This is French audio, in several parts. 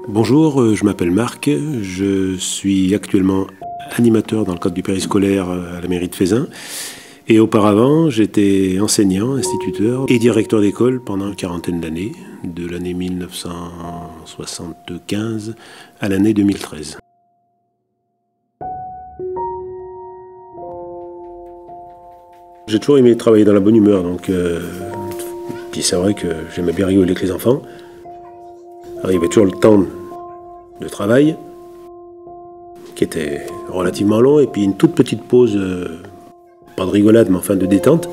Bonjour, je m'appelle Marc, je suis actuellement animateur dans le cadre du périscolaire à la mairie de Feyzin. Et auparavant, j'étais enseignant, instituteur et directeur d'école pendant une quarantaine d'années, de l'année 1975 à l'année 2013. J'ai toujours aimé travailler dans la bonne humeur, puis c'est vrai que j'aimais bien rigoler avec les enfants. Alors, il y avait toujours le temps de travail, qui était relativement long, et puis une toute petite pause, pas de rigolade, mais enfin de détente,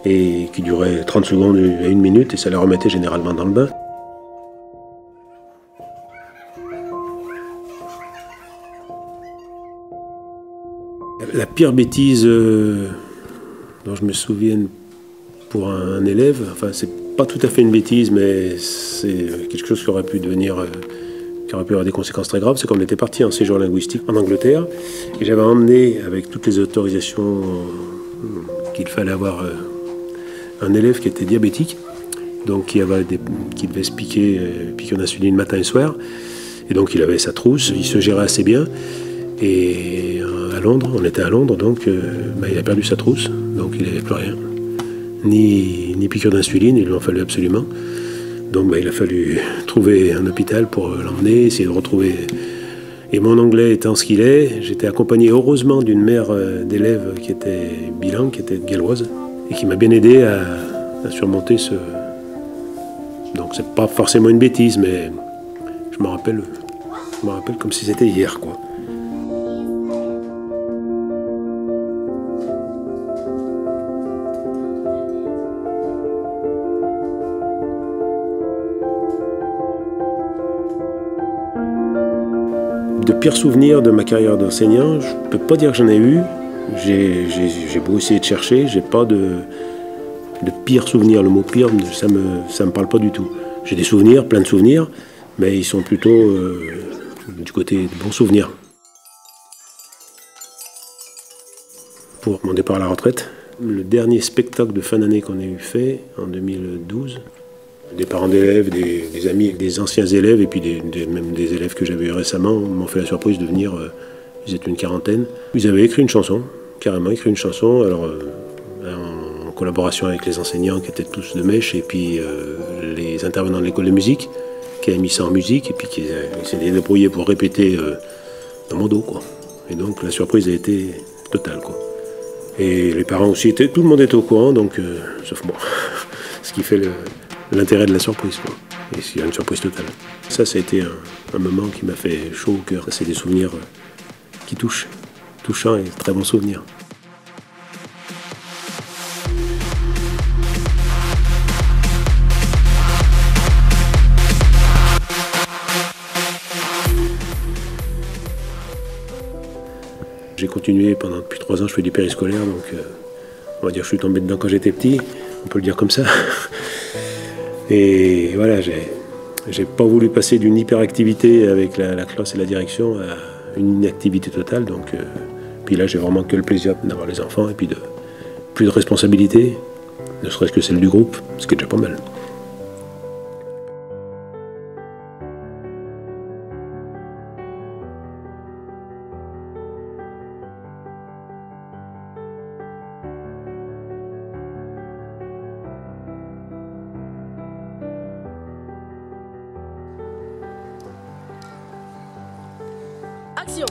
et qui durait 30 secondes à 1 minute, et ça les remettait généralement dans le bain. La pire bêtise dont je me souvienne pour un élève, enfin c'est pas tout à fait une bêtise, mais c'est quelque chose qui aurait pu avoir des conséquences très graves, c'est qu'on était parti en séjour linguistique en Angleterre, et j'avais emmené avec toutes les autorisations qu'il fallait avoir un élève qui était diabétique, donc qui devait se piquer d'insuline matin et soir, et donc il avait sa trousse, il se gérait assez bien, et à Londres, on était à Londres, donc il a perdu sa trousse, donc il n'avait plus rien, ni piqûre d'insuline, il lui en fallait absolument. Donc il a fallu trouver un hôpital pour l'emmener, essayer de retrouver. Et mon anglais étant ce qu'il est, j'étais accompagné heureusement d'une mère d'élèves qui était bilingue, qui était galloise, et qui m'a bien aidé à surmonter ce. Donc c'est pas forcément une bêtise, mais je me rappelle comme si c'était hier, quoi. De pires souvenirs de ma carrière d'enseignant, je ne peux pas dire que j'en ai eu. J'ai beau essayer de chercher, j'ai pas de pires souvenirs. Le mot pire, ça me parle pas du tout. J'ai des souvenirs, plein de souvenirs, mais ils sont plutôt du côté des bons souvenirs. Pour mon départ à la retraite, le dernier spectacle de fin d'année qu'on a eu fait en 2012, des parents d'élèves, des amis, des anciens élèves et puis même des élèves que j'avais eu récemment m'ont fait la surprise de venir, ils étaient une quarantaine. Ils avaient écrit une chanson, carrément écrit une chanson, alors en collaboration avec les enseignants qui étaient tous de mèche et puis les intervenants de l'école de musique qui avaient mis ça en musique et puis qui s'étaient débrouillés pour répéter dans mon dos, quoi. Et donc la surprise a été totale, quoi. Et les parents aussi tout le monde était au courant, donc sauf moi. Ce qui fait l'intérêt de la surprise, quoi. Et s'il y a une surprise totale. Ça a été un moment qui m'a fait chaud au cœur. Ça, c'est des souvenirs qui touchants et très bons souvenirs. J'ai continué depuis 3 ans, je fais du périscolaire, donc on va dire que je suis tombé dedans quand j'étais petit, on peut le dire comme ça. Et voilà, j'ai pas voulu passer d'une hyperactivité avec la classe et la direction à une inactivité totale. Donc, puis là, j'ai vraiment que le plaisir d'avoir les enfants et puis plus de responsabilité, ne serait-ce que celle du groupe, ce qui est déjà pas mal. Action!